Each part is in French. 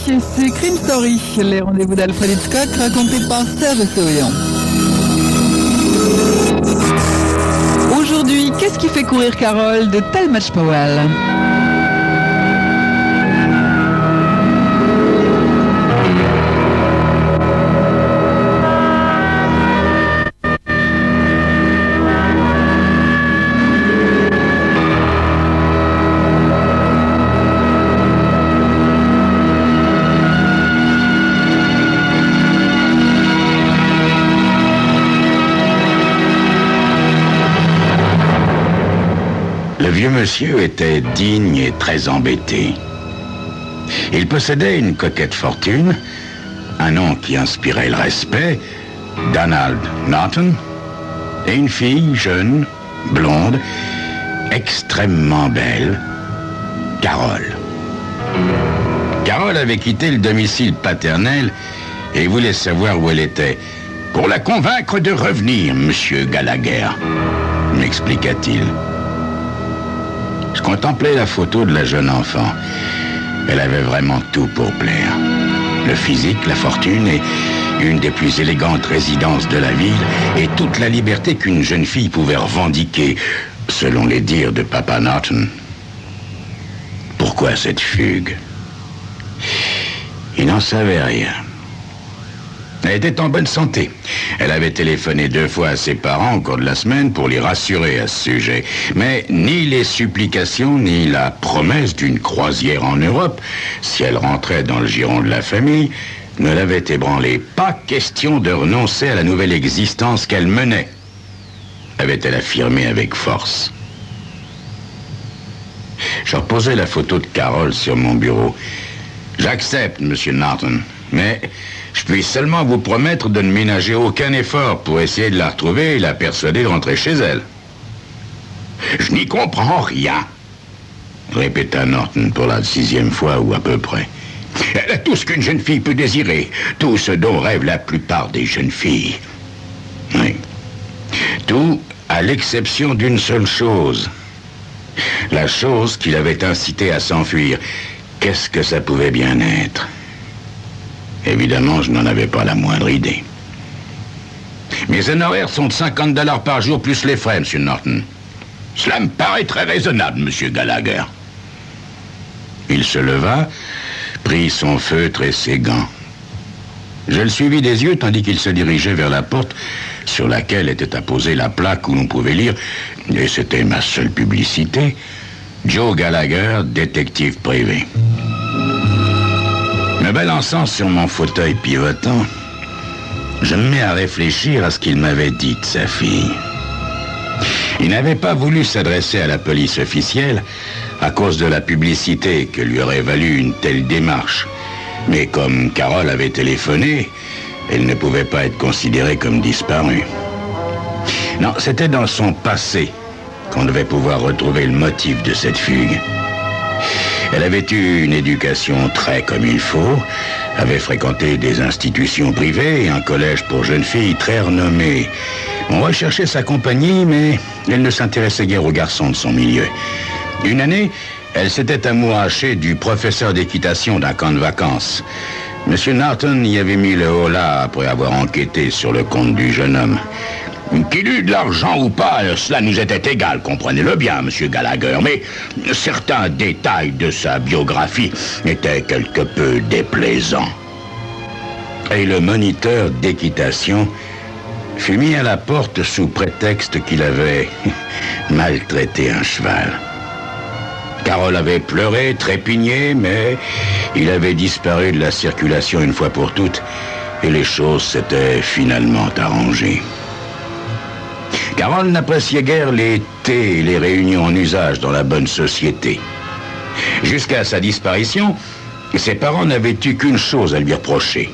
c'est Crime Story, les rendez-vous d'Alfred Hitchcock racontés par Serge Souriant. Aujourd'hui, qu'est-ce qui fait courir Carole de Talmadge Powell? Le vieux monsieur était digne et très embêté. Il possédait une coquette fortune, un nom qui inspirait le respect, Donald Norton, et une fille jeune, blonde, extrêmement belle, Carole. Carole avait quitté le domicile paternel et voulait savoir où elle était, pour la convaincre de revenir, monsieur Gallagher, m'expliqua-t-il. Je contemplais la photo de la jeune enfant. Elle avait vraiment tout pour plaire. Le physique, la fortune et une des plus élégantes résidences de la ville et toute la liberté qu'une jeune fille pouvait revendiquer, selon les dires de Papa Norton. Pourquoi cette fugue? Il n'en savait rien. Elle était en bonne santé. Elle avait téléphoné 2 fois à ses parents au cours de la semaine pour les rassurer à ce sujet. Mais ni les supplications, ni la promesse d'une croisière en Europe, si elle rentrait dans le giron de la famille, ne l'avaient ébranlée. Pas question de renoncer à la nouvelle existence qu'elle menait, avait-elle affirmé avec force. Je reposais la photo de Carole sur mon bureau. J'accepte, monsieur Norton, mais je puis seulement vous promettre de ne ménager aucun effort pour essayer de la retrouver et la persuader de rentrer chez elle. Je n'y comprends rien, répéta Norton pour la 6e fois ou à peu près. Elle a tout ce qu'une jeune fille peut désirer, tout ce dont rêvent la plupart des jeunes filles. Oui. Tout à l'exception d'une seule chose. La chose qui l'avait incité à s'enfuir. Qu'est-ce que ça pouvait bien être? Évidemment, je n'en avais pas la moindre idée. Mes honoraires sont de $50 par jour plus les frais, monsieur Norton. Cela me paraît très raisonnable, monsieur Gallagher. Il se leva, prit son feutre et ses gants. Je le suivis des yeux tandis qu'il se dirigeait vers la porte sur laquelle était apposée la plaque où l'on pouvait lire, et c'était ma seule publicité, Joe Gallagher, détective privé. Me balançant sur mon fauteuil pivotant, je me mets à réfléchir à ce qu'il m'avait dit de sa fille. Il n'avait pas voulu s'adresser à la police officielle à cause de la publicité que lui aurait valu une telle démarche. Mais comme Carole avait téléphoné, elle ne pouvait pas être considérée comme disparue. Non, c'était dans son passé qu'on devait pouvoir retrouver le motif de cette fugue. Elle avait eu une éducation très comme il faut, avait fréquenté des institutions privées et un collège pour jeunes filles très renommé. On recherchait sa compagnie, mais elle ne s'intéressait guère aux garçons de son milieu. Une année, elle s'était amourachée du professeur d'équitation d'un camp de vacances. Monsieur Norton y avait mis le holà après avoir enquêté sur le compte du jeune homme. Qu'il eût de l'argent ou pas, cela nous était égal, comprenez-le bien, monsieur Gallagher, mais certains détails de sa biographie étaient quelque peu déplaisants. Et le moniteur d'équitation fut mis à la porte sous prétexte qu'il avait maltraité un cheval. Carole avait pleuré, trépigné, mais il avait disparu de la circulation une fois pour toutes, et les choses s'étaient finalement arrangées. Carole n'appréciait guère les thés et les réunions en usage dans la bonne société. Jusqu'à sa disparition, ses parents n'avaient eu qu'une chose à lui reprocher.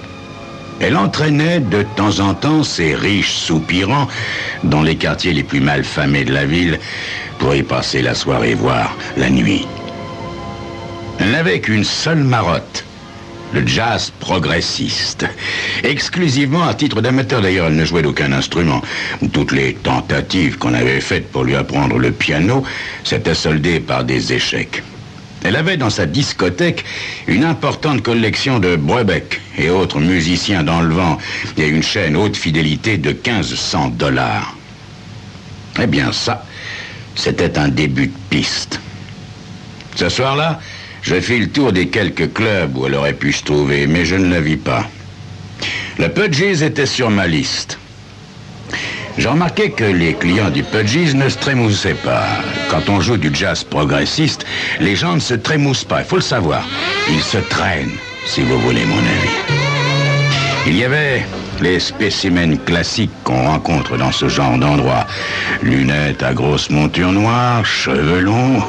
Elle entraînait de temps en temps ces riches soupirants dans les quartiers les plus malfamés de la ville pour y passer la soirée, voire la nuit. Elle n'avait qu'une seule marotte, le jazz progressiste. Exclusivement à titre d'amateur, d'ailleurs, elle ne jouait d'aucun instrument. Toutes les tentatives qu'on avait faites pour lui apprendre le piano s'étaient soldées par des échecs. Elle avait dans sa discothèque une importante collection de Brubeck et autres musiciens dans le vent et une chaîne haute fidélité de $1500. Eh bien ça, c'était un début de piste. Ce soir-là, je fis le tour des quelques clubs où elle aurait pu se trouver, mais je ne la vis pas. Le Pudgy's était sur ma liste. J'ai remarqué que les clients du Pudgy's ne se trémoussaient pas. Quand on joue du jazz progressiste, les gens ne se trémoussent pas, il faut le savoir. Ils se traînent, si vous voulez mon avis. Il y avait les spécimens classiques qu'on rencontre dans ce genre d'endroit. Lunettes à grosse monture noire, cheveux longs.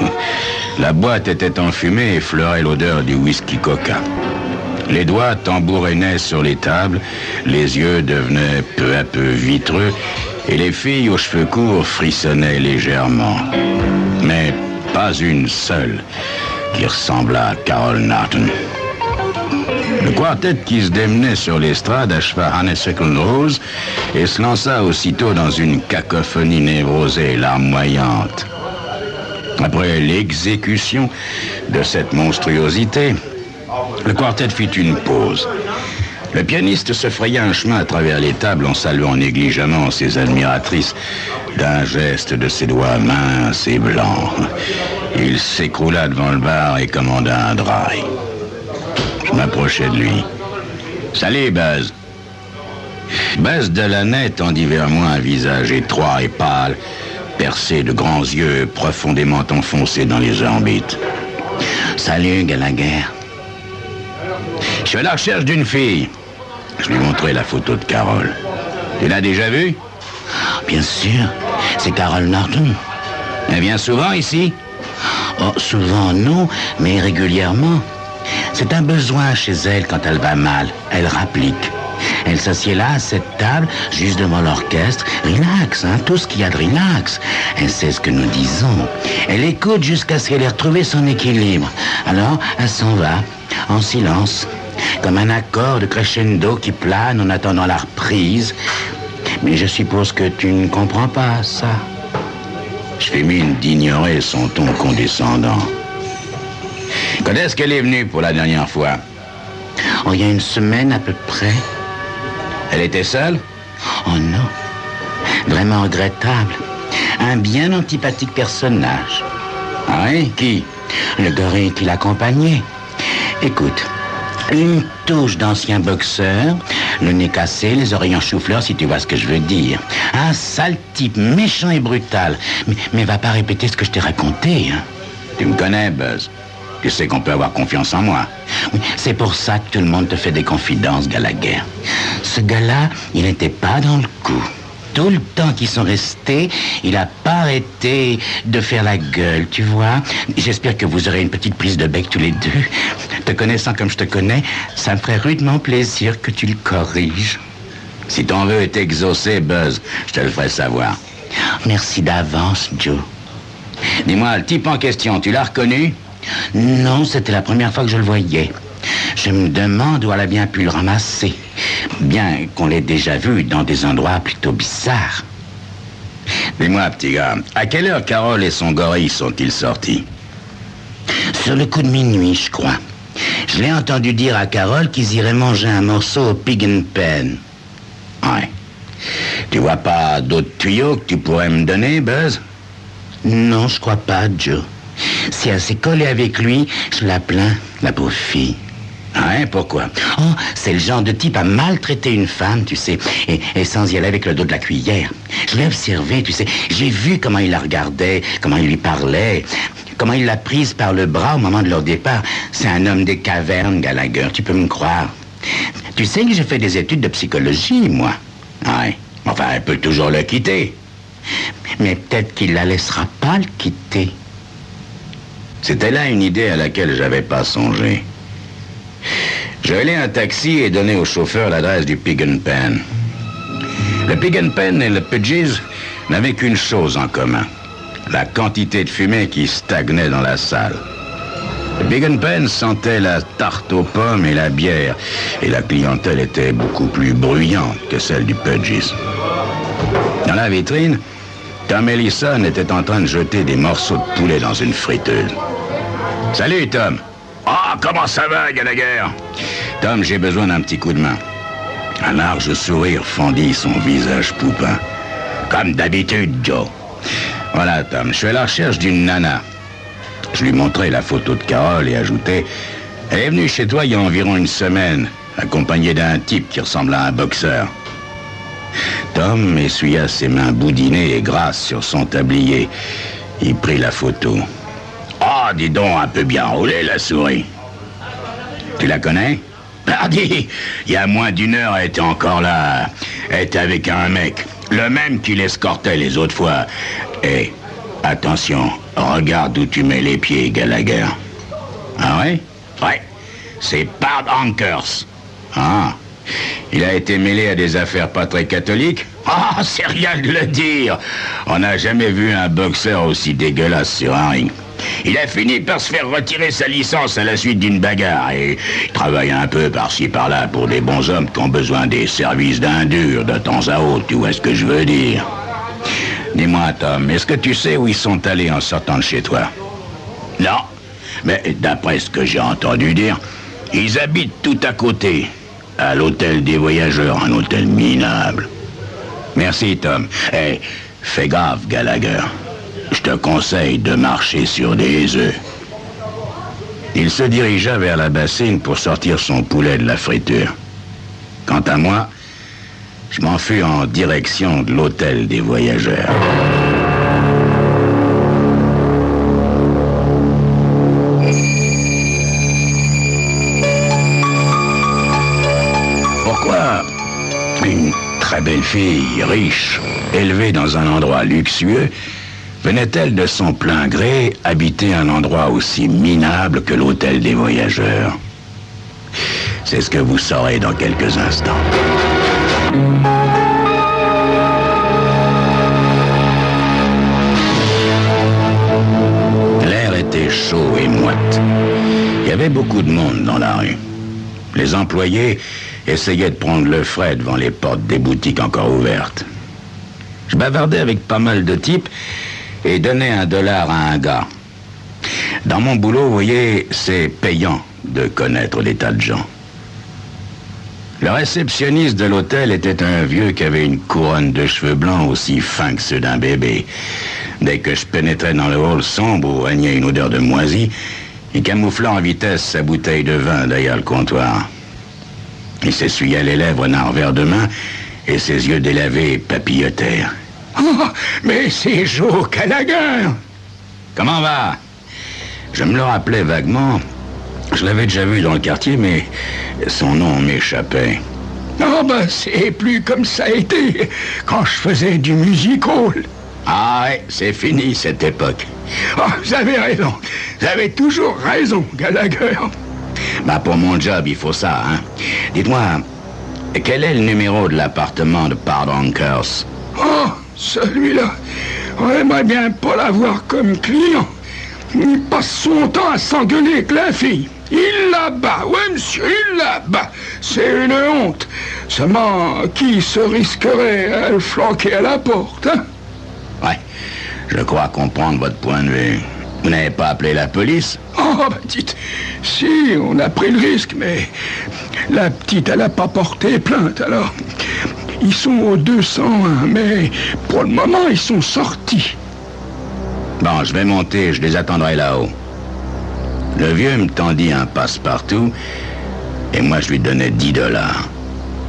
La boîte était enfumée et fleurait l'odeur du whisky coca. Les doigts tambourinaient sur les tables, les yeux devenaient peu à peu vitreux, et les filles aux cheveux courts frissonnaient légèrement. Mais pas une seule qui ressemblât à Carole Norton. Le quartet qui se démenait sur l'estrade acheva Honeysuckle Rose et se lança aussitôt dans une cacophonie névrosée et larmoyante. Après l'exécution de cette monstruosité, le quartet fit une pause. Le pianiste se fraya un chemin à travers les tables en saluant négligemment ses admiratrices d'un geste de ses doigts minces et blancs. Il s'écroula devant le bar et commanda un dry. Je m'approchai de lui. « Salut, Buzz. » Buzz Delaney tendit vers moi un visage étroit et pâle, percé de grands yeux profondément enfoncés dans les orbites. « Salut, Gallagher. Je suis à la recherche d'une fille. » Je lui montrai la photo de Carole. « Tu l'as déjà vue? »« Bien sûr. C'est Carole Norton. »« Elle vient souvent ici? »« Oh, souvent non, mais régulièrement. C'est un besoin chez elle quand elle va mal. Elle rapplique. Elle s'assied là, à cette table, juste devant l'orchestre. Relax, hein, tout ce qu'il y a de relax. Elle sait ce que nous disons. Elle écoute jusqu'à ce qu'elle ait retrouvé son équilibre. Alors, elle s'en va, en silence, comme un accord de crescendo qui plane en attendant la reprise. Mais je suppose que tu ne comprends pas ça. Je fis mine d'ignorer son ton condescendant. Quand est-ce qu'elle est venue pour la dernière fois? Oh, il y a une semaine à peu près. Elle était seule? Oh non. Vraiment regrettable. Un bien antipathique personnage. Ah oui? Qui? Le gorille qui l'accompagnait. Écoute, une touche d'ancien boxeur, le nez cassé, les oreilles en chou-fleur, si tu vois ce que je veux dire. Un sale type, méchant et brutal. Mais va pas répéter ce que je t'ai raconté, hein. Tu me connais, Buzz. Tu sais qu'on peut avoir confiance en moi. Oui, c'est pour ça que tout le monde te fait des confidences, Gallagher. Ce gars-là, il n'était pas dans le coup. Tout le temps qu'ils sont restés, il n'a pas arrêté de faire la gueule, tu vois. J'espère que vous aurez une petite prise de bec tous les deux. Te connaissant comme je te connais, ça me ferait rudement plaisir que tu le corriges. Si ton vœu est exaucé, Buzz, je te le ferai savoir. Merci d'avance, Joe. Dis-moi, le type en question, tu l'as reconnu? Non, c'était la première fois que je le voyais. Je me demande où elle a bien pu le ramasser. Bien qu'on l'ait déjà vu dans des endroits plutôt bizarres. Dis-moi, petit gars, à quelle heure Carole et son gorille sont-ils sortis? Sur le coup de minuit, je crois. Je l'ai entendu dire à Carole qu'ils iraient manger un morceau au Pig and Pen. Ouais. Tu vois pas d'autres tuyaux que tu pourrais me donner, Buzz? Non, je crois pas, Joe. Si elle s'est collée avec lui, je la plains, la pauvre fille. Hein, pourquoi? Oh, c'est le genre de type à maltraiter une femme, tu sais, et sans y aller avec le dos de la cuillère. Je l'ai observé, tu sais, j'ai vu comment il la regardait, comment il lui parlait, comment il l'a prise par le bras au moment de leur départ. C'est un homme des cavernes, Gallagher, tu peux me croire. Tu sais que j'ai fait des études de psychologie, moi. Ouais, enfin, elle peut toujours le quitter. Mais peut-être qu'il la laissera pas le quitter. C'était là une idée à laquelle j'avais pas songé. J'ai allé un taxi et donné au chauffeur l'adresse du Pig and Pen. Le Pig and Pen et le Pudgy's n'avaient qu'une chose en commun. La quantité de fumée qui stagnait dans la salle. Le Pig and Pen sentait la tarte aux pommes et la bière, et la clientèle était beaucoup plus bruyante que celle du Pudgy's. Dans la vitrine, Tom Ellison était en train de jeter des morceaux de poulet dans une friteuse. Salut, Tom. Ah, comment ça va, Gallagher? Tom, j'ai besoin d'un petit coup de main. Un large sourire fendit son visage poupin. Comme d'habitude, Joe. Voilà, Tom, je suis à la recherche d'une nana. Je lui montrai la photo de Carole et ajoutai: elle est venue chez toi il y a environ une semaine, accompagnée d'un type qui ressemble à un boxeur. Tom essuya ses mains boudinées et grasses sur son tablier. Il prit la photo. Ah, dis donc, un peu bien roulé, la souris. Tu la connais? Pardi, il y a moins d'une heure, elle était encore là. Elle était avec un mec, le même qui l'escortait les autres fois. Et, attention, regarde où tu mets les pieds, Gallagher. Ah ouais? Ouais, c'est Bart Ankers. Ah, il a été mêlé à des affaires pas très catholiques? Ah, c'est rien de le dire. On n'a jamais vu un boxeur aussi dégueulasse sur un ring. Il a fini par se faire retirer sa licence à la suite d'une bagarre et il travaille un peu par-ci par-là pour des bons hommes qui ont besoin des services d'un dur de temps à autre, tu vois ce que je veux dire? Dis-moi, Tom, est-ce que tu sais où ils sont allés en sortant de chez toi? Non, mais d'après ce que j'ai entendu dire, ils habitent tout à côté, à l'hôtel des voyageurs, un hôtel minable. Merci, Tom. Et fais gaffe, Gallagher. Je te conseille de marcher sur des œufs. Il se dirigea vers la bassine pour sortir son poulet de la friture. Quant à moi, je m'en fus en direction de l'hôtel des voyageurs. Pourquoi une très belle fille, riche, élevée dans un endroit luxueux, venait-elle de son plein gré habiter un endroit aussi minable que l'hôtel des voyageurs? C'est ce que vous saurez dans quelques instants. L'air était chaud et moite. Il y avait beaucoup de monde dans la rue. Les employés essayaient de prendre le frais devant les portes des boutiques encore ouvertes. Je bavardais avec pas mal de types et donnais $1 à un gars. Dans mon boulot, vous voyez, c'est payant de connaître des tas de gens. Le réceptionniste de l'hôtel était un vieux qui avait une couronne de cheveux blancs aussi fins que ceux d'un bébé. Dès que je pénétrais dans le hall sombre où régnait une odeur de moisi, il camoufla en vitesse sa bouteille de vin derrière le comptoir. Il s'essuyait les lèvres d'un revers de main et ses yeux délavés papillotèrent. « Oh, mais c'est Joe Gallagher !»« Comment va ?» Je me le rappelais vaguement. Je l'avais déjà vu dans le quartier, mais son nom m'échappait. « Oh, ben, c'est plus comme ça a été quand je faisais du music hall. »« Ah ouais, c'est fini cette époque. »« Oh, vous avez raison. Vous avez toujours raison, Gallagher. » Bah, pour mon job, il faut ça, hein. Dites-moi, quel est le numéro de l'appartement de Bart Ankers? Oh, celui-là, on aimerait bien pas l'avoir comme client. Il passe son temps à s'engueuler avec la fille. Il la bat, ouais monsieur, il la bat. C'est une honte. Seulement, qui se risquerait à le flanquer à la porte, hein? Ouais, je crois comprendre votre point de vue. Vous n'avez pas appelé la police? Oh, bah dites, si, on a pris le risque, mais la petite, elle n'a pas porté plainte, alors... Ils sont au 201, mais pour le moment, ils sont sortis. Bon, je vais monter, je les attendrai là-haut. Le vieux me tendit un passe-partout, et moi je lui donnais $10.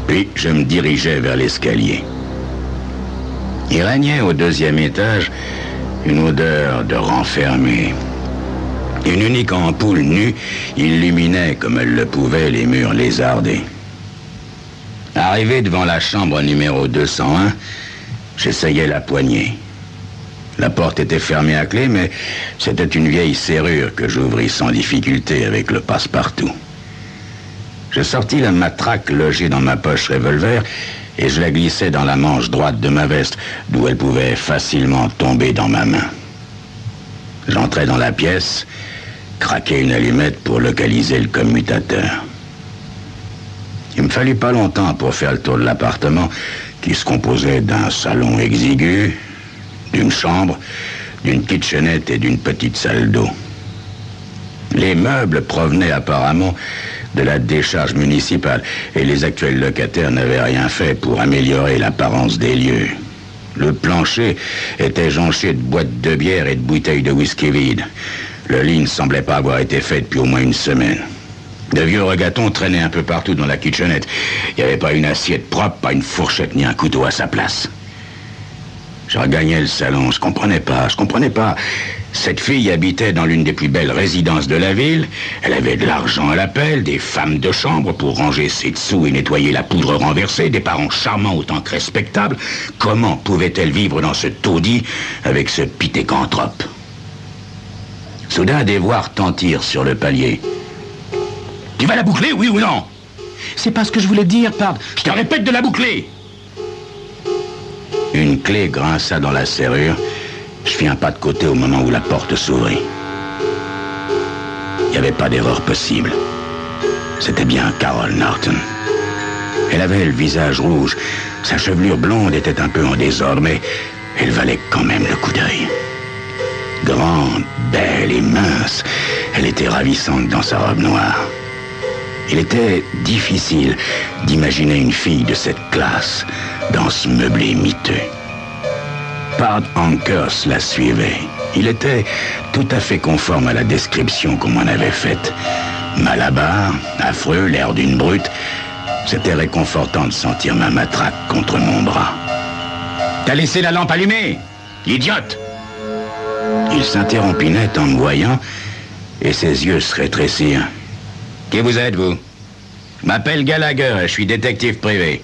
Puis je me dirigeais vers l'escalier. Il régnait au 2e étage une odeur de renfermé. Une unique ampoule nue illuminait comme elle le pouvait les murs lézardés. Arrivé devant la chambre numéro 201, j'essayais la poignée. La porte était fermée à clé, mais c'était une vieille serrure que j'ouvris sans difficulté avec le passe-partout. Je sortis la matraque logée dans ma poche revolver et je la glissai dans la manche droite de ma veste, d'où elle pouvait facilement tomber dans ma main. J'entrai dans la pièce, craquai une allumette pour localiser le commutateur. Il me fallut pas longtemps pour faire le tour de l'appartement, qui se composait d'un salon exigu, d'une chambre, d'une kitchenette et d'une petite salle d'eau. Les meubles provenaient apparemment de la décharge municipale et les actuels locataires n'avaient rien fait pour améliorer l'apparence des lieux. Le plancher était jonché de boîtes de bière et de bouteilles de whisky vides. Le lit ne semblait pas avoir été fait depuis au moins une semaine. De vieux regatons traînaient un peu partout dans la kitchenette. Il n'y avait pas une assiette propre, pas une fourchette ni un couteau à sa place. Je regagnais le salon, je comprenais pas. Cette fille habitait dans l'une des plus belles résidences de la ville. Elle avait de l'argent à l'appel, des femmes de chambre pour ranger ses dessous et nettoyer la poudre renversée, des parents charmants autant que respectables. Comment pouvait-elle vivre dans ce taudis avec ce pitécanthrope? Soudain, des voix retentirent sur le palier. « Tu vas la boucler, oui ou non ?»« C'est pas ce que je voulais te dire, Pard. Je te répète de la boucler !» Une clé grinça dans la serrure. Je fis un pas de côté au moment où la porte s'ouvrit. Il n'y avait pas d'erreur possible. C'était bien Carol Norton. Elle avait le visage rouge. Sa chevelure blonde était un peu en désordre, mais elle valait quand même le coup d'œil. Grande, belle et mince, elle était ravissante dans sa robe noire. Il était difficile d'imaginer une fille de cette classe dans ce meublé miteux. Pard Ankers la suivait. Il était tout à fait conforme à la description qu'on m'en avait faite. Malabar, affreux, l'air d'une brute. C'était réconfortant de sentir ma matraque contre mon bras. « T'as laissé la lampe allumée, idiote !» Il s'interrompit net en me voyant et ses yeux se rétrécirent. « Qui vous êtes, vous ?»« Je m'appelle Gallagher et je suis détective privé.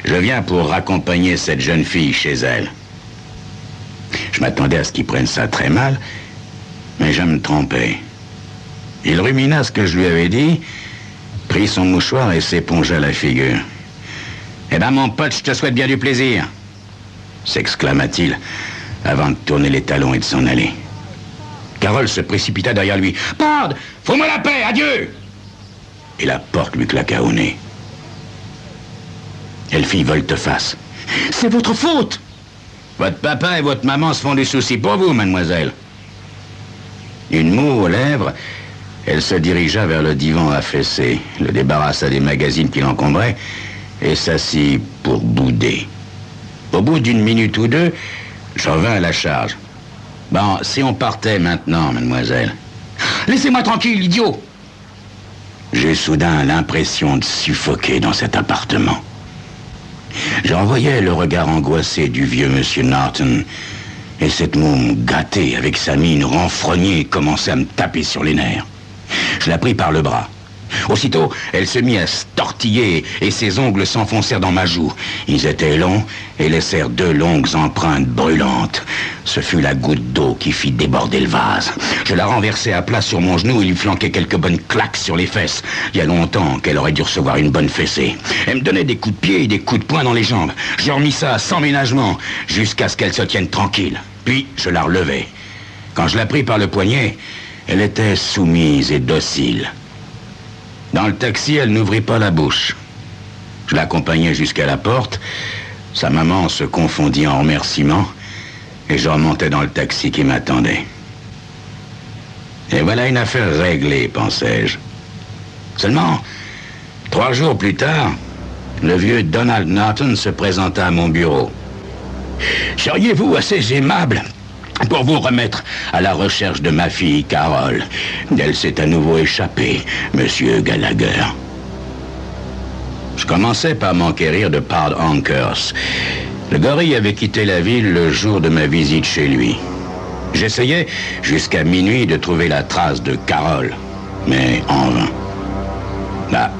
Je viens pour raccompagner cette jeune fille chez elle. » Je m'attendais à ce qu'il prenne ça très mal, mais je me trompais. Il rumina ce que je lui avais dit, prit son mouchoir et s'épongea la figure. « Eh ben, mon pote, je te souhaite bien du plaisir !» s'exclama-t-il avant de tourner les talons et de s'en aller. Carole se précipita derrière lui. « Pard, fous-moi la paix, adieu !» Et la porte lui claqua au nez. Elle fit volte-face. « C'est votre faute !» Votre papa et votre maman se font des soucis pour vous, mademoiselle. Une moue aux lèvres, elle se dirigea vers le divan affaissé, le débarrassa des magazines qui l'encombraient et s'assit pour bouder. Au bout d'une minute ou deux, je revins à la charge. Bon, si on partait maintenant, mademoiselle. Laissez-moi tranquille, idiot! J'eus soudain l'impression de suffoquer dans cet appartement. J'envoyais le regard angoissé du vieux monsieur Norton, et cette môme gâtée avec sa mine renfrognée commençait à me taper sur les nerfs. Je la pris par le bras. Aussitôt, elle se mit à se tortiller et ses ongles s'enfoncèrent dans ma joue. Ils étaient longs et laissèrent 2 longues empreintes brûlantes. Ce fut la goutte d'eau qui fit déborder le vase. Je la renversai à plat sur mon genou et lui flanquai quelques bonnes claques sur les fesses. Il y a longtemps qu'elle aurait dû recevoir une bonne fessée. Elle me donnait des coups de pied et des coups de poing dans les jambes. Je remis ça sans ménagement jusqu'à ce qu'elle se tienne tranquille. Puis, je la relevai. Quand je la pris par le poignet, elle était soumise et docile. Dans le taxi, elle n'ouvrit pas la bouche. Je l'accompagnai jusqu'à la porte. Sa maman se confondit en remerciements et je remontai dans le taxi qui m'attendait. Et voilà une affaire réglée, pensai-je. Seulement, 3 jours plus tard, le vieux Donald Norton se présenta à mon bureau. « Seriez-vous assez aimable pour vous remettre à la recherche de ma fille Carole? Elle s'est à nouveau échappée, monsieur Gallagher. » Je commençais par m'enquérir de Pard Ankers. Le gorille avait quitté la ville le jour de ma visite chez lui. J'essayais jusqu'à minuit de trouver la trace de Carole, mais en vain. Là,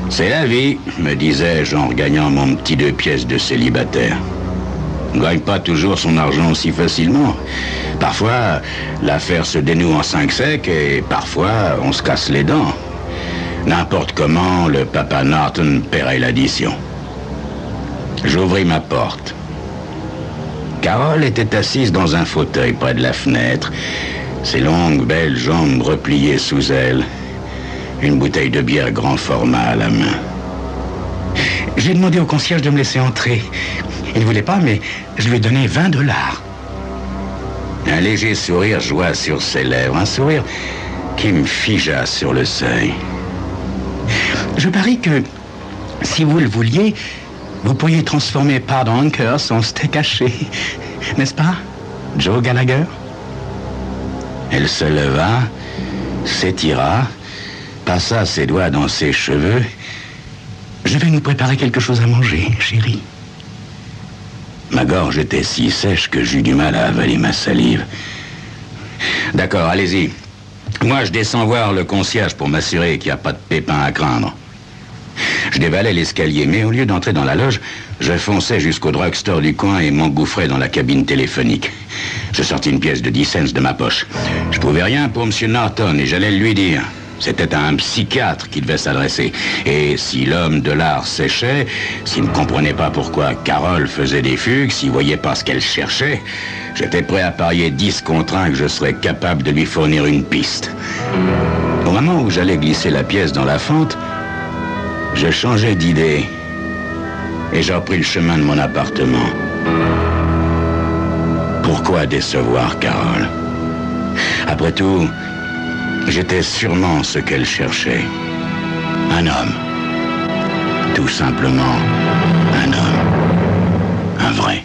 c'est la vie, me disais-je en regagnant mon petit 2 pièces de célibataire. On ne gagne pas toujours son argent aussi facilement. Parfois, l'affaire se dénoue en 5 secs et parfois, on se casse les dents. N'importe comment, le papa Norton paierait l'addition. J'ouvris ma porte. Carole était assise dans un fauteuil près de la fenêtre, ses longues, belles jambes repliées sous elle, une bouteille de bière grand format à la main. J'ai demandé au concierge de me laisser entrer. Il ne voulait pas, mais je lui ai donné $20. Un léger sourire joua sur ses lèvres, un sourire qui me figea sur le seuil. Je parie que, si vous le vouliez, vous pourriez transformer Pard Ankers en steak haché. N'est-ce pas, Joe Gallagher? Elle se leva, s'étira, passa ses doigts dans ses cheveux. Je vais nous préparer quelque chose à manger, chérie. Ma gorge était si sèche que j'eus du mal à avaler ma salive. D'accord, allez-y. Moi, je descends voir le concierge pour m'assurer qu'il n'y a pas de pépin à craindre. Je dévalais l'escalier, mais au lieu d'entrer dans la loge, je fonçais jusqu'au drugstore du coin et m'engouffrais dans la cabine téléphonique. Je sortis une pièce de 10 cents de ma poche. Je trouvais rien pour M. Norton et j'allais le lui dire. C'était à un psychiatre qui devait s'adresser. Et si l'homme de l'art séchait, s'il ne comprenait pas pourquoi Carole faisait des fugues, s'il voyait pas ce qu'elle cherchait, j'étais prêt à parier 10 contre 1 que je serais capable de lui fournir une piste. Au moment où j'allais glisser la pièce dans la fente, je changeais d'idée et j'ai repris le chemin de mon appartement. Pourquoi décevoir Carole? Après tout, j'étais sûrement ce qu'elle cherchait. Un homme. Tout simplement un homme. Un vrai.